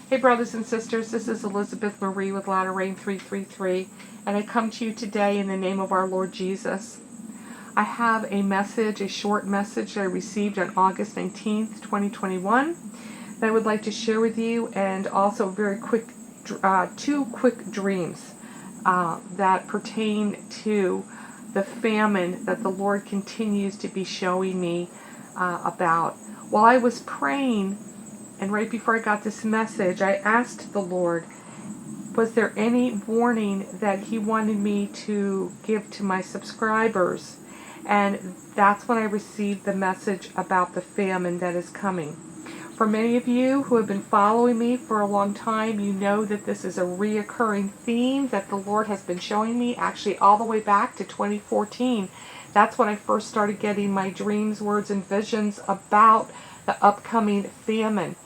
Hey brothers and sisters, this is Elizabeth Marie with Latter Rain 333, and I come to you today in the name of our Lord Jesus. I have a message, a short message that I received on August 19th, 2021 that I would like to share with you, and also very quick, two quick dreams that pertain to the famine that the Lord continues to be showing me about. While I was praying, and right before I got this message, I asked the Lord, was there any warning that He wanted me to give to my subscribers? And that's when I received the message about the famine that is coming. For many of you who have been following me for a long time, you know that this is a reoccurring theme that the Lord has been showing me, actually all the way back to 2014. That's when I first started getting my dreams, words, and visions about the upcoming famine.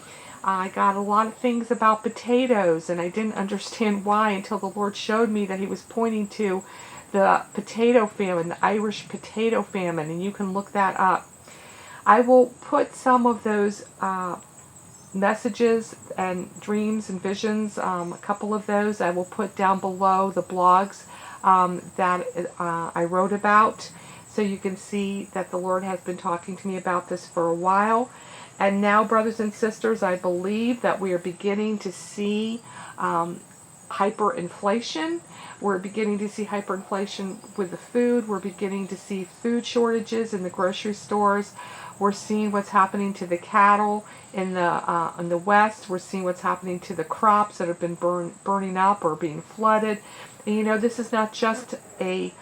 I got a lot of things about potatoes, and I didn't understand why until the Lord showed me that He was pointing to the potato famine, the Irish potato famine, and you can look that up. I will put some of those messages and dreams and visions, a couple of those I will put down below the blogs that I wrote about, so you can see that the Lord has been talking to me about this for a while. And now, brothers and sisters, I believe that we are beginning to see hyperinflation. We're beginning to see hyperinflation with the food. We're beginning to see food shortages in the grocery stores. We're seeing what's happening to the cattle in the West. We're seeing what's happening to the crops that have been burning up or being flooded. And you know, this is not just a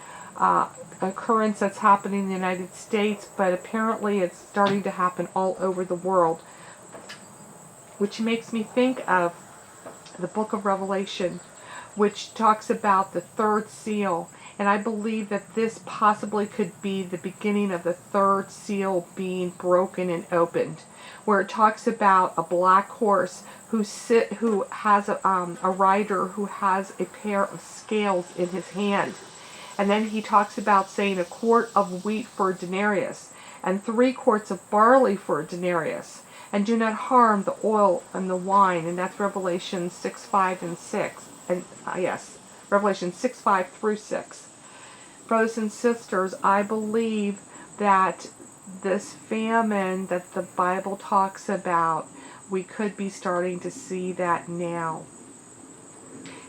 occurrence that's happening in the United States, but apparently it's starting to happen all over the world, which makes me think of the book of Revelation, which talks about the third seal. And I believe that this possibly could be the beginning of the third seal being broken and opened, where it talks about a black horse who has a rider who has a pair of scales in his hand. And then he talks about saying a quart of wheat for a denarius, and 3 quarts of barley for a denarius, and do not harm the oil and the wine. And that's Revelation 6, 5, and 6. And yes, Revelation 6, 5 through 6. Brothers and sisters, I believe that this famine that the Bible talks about, we could be starting to see that now.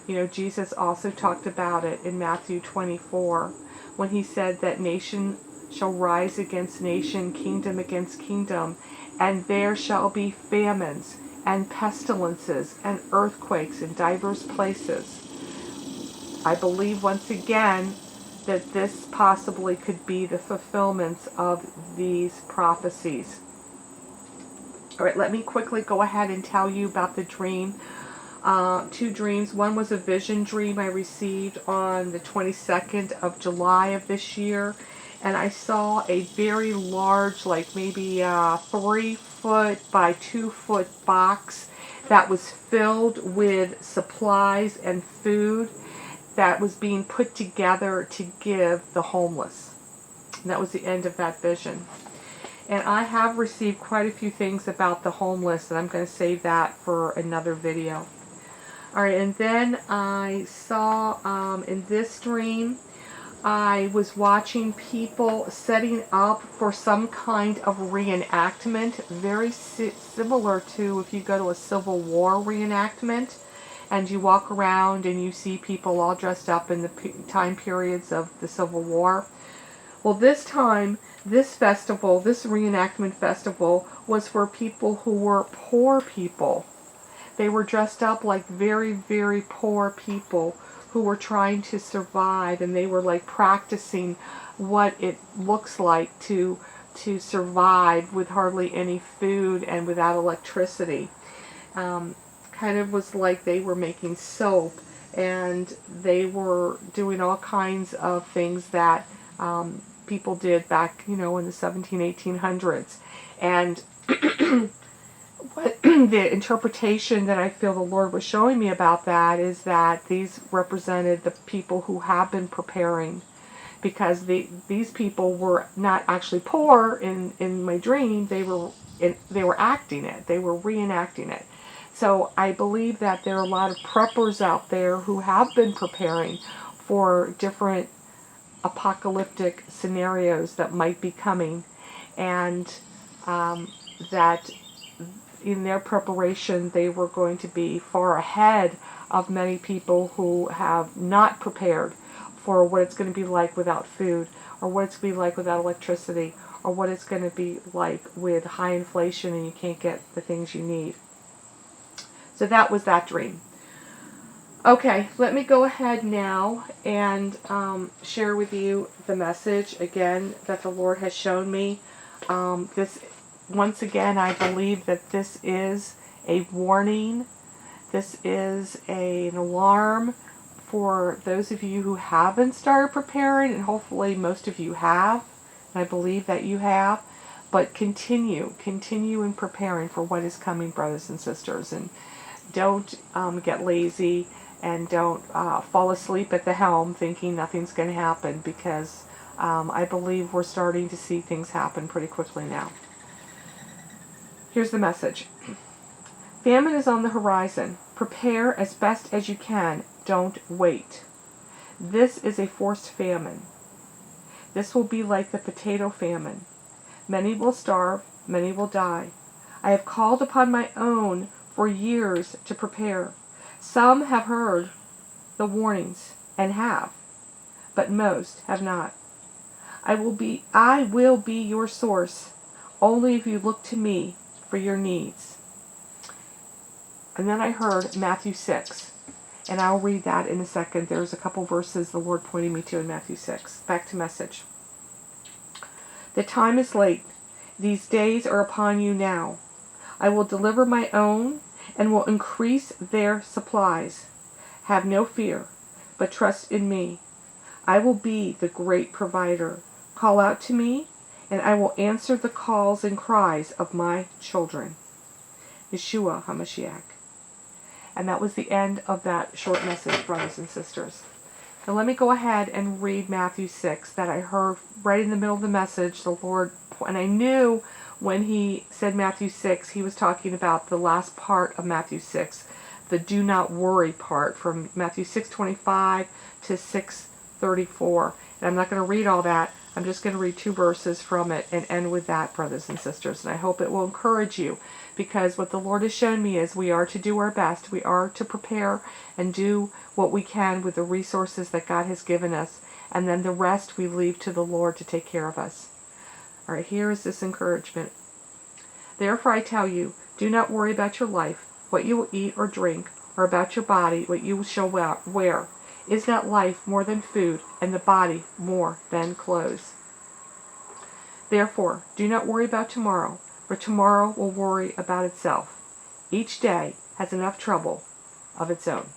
You know, Jesus also talked about it in Matthew 24, when He said that nation shall rise against nation, kingdom against kingdom, and there shall be famines and pestilences and earthquakes in divers places. I believe once again that this possibly could be the fulfillments of these prophecies. All right, let me quickly go ahead and tell you about the dream. 2 dreams. One was a vision dream I received on the 22nd of July of this year, and I saw a very large, like maybe 3-foot by 2-foot box that was filled with supplies and food that was being put together to give the homeless. And that was the end of that vision. And I have received quite a few things about the homeless, and I'm going to save that for another video. Alright, and then I saw in this dream, I was watching people setting up for some kind of reenactment, very similar to if you go to a Civil War reenactment, and you walk around and you see people all dressed up in the time periods of the Civil War. Well, this time, this festival, this reenactment festival, was for people who were poor people. They were dressed up like very, very poor people who were trying to survive, and they were like practicing what it looks like to survive with hardly any food and without electricity. Kind of was like they were making soap, and they were doing all kinds of things that people did back, you know, in the 1800s. And what the interpretation that I feel the Lord was showing me about that is that these represented the people who have been preparing, because these people were not actually poor in my dream. They were acting it. They were reenacting it. So I believe that there are a lot of preppers out there who have been preparing for different apocalyptic scenarios that might be coming, and that in their preparation they were going to be far ahead of many people who have not prepared for what it's going to be like without food, or what it's going to be like without electricity, or what it's going to be like with high inflation and you can't get the things you need. So that was that dream. Okay, let me go ahead now and share with you the message again that the Lord has shown me. Once again, I believe that this is a warning. This is an alarm for those of you who haven't started preparing, and hopefully most of you have, and I believe that you have. But continue in preparing for what is coming, brothers and sisters, and don't get lazy, and don't fall asleep at the helm thinking nothing's going to happen, because I believe we're starting to see things happen pretty quickly now. Here's the message. Famine is on the horizon. Prepare as best as you can. Don't wait. This is a forced famine. This will be like the potato famine. Many will starve, many will die. I have called upon my own for years to prepare. Some have heard the warnings and have, but most have not. I will be your source, only if you look to me for your needs. And then I heard Matthew 6, and I'll read that in a second. There's a couple verses the Lord pointed me to in Matthew 6. Back to message. The time is late. These days are upon you now. I will deliver my own and will increase their supplies. Have no fear, but trust in me. I will be the great provider. Call out to me, and I will answer the calls and cries of my children. Yeshua HaMashiach. And that was the end of that short message, brothers and sisters. Now let me go ahead and read Matthew 6 that I heard right in the middle of the message. The Lord, and I knew when he said Matthew 6, he was talking about the last part of Matthew 6, the do not worry part, from Matthew 6:25 to 6:34. And I'm not going to read all that. I'm just going to read 2 verses from it and end with that, brothers and sisters. And I hope it will encourage you, because what the Lord has shown me is we are to do our best. We are to prepare and do what we can with the resources that God has given us. And then the rest we leave to the Lord to take care of us. All right, here is this encouragement. Therefore I tell you, do not worry about your life, what you will eat or drink, or about your body, what you shall wear. Is not life more than food, and the body more than clothes? Therefore, do not worry about tomorrow, for tomorrow will worry about itself. Each day has enough trouble of its own.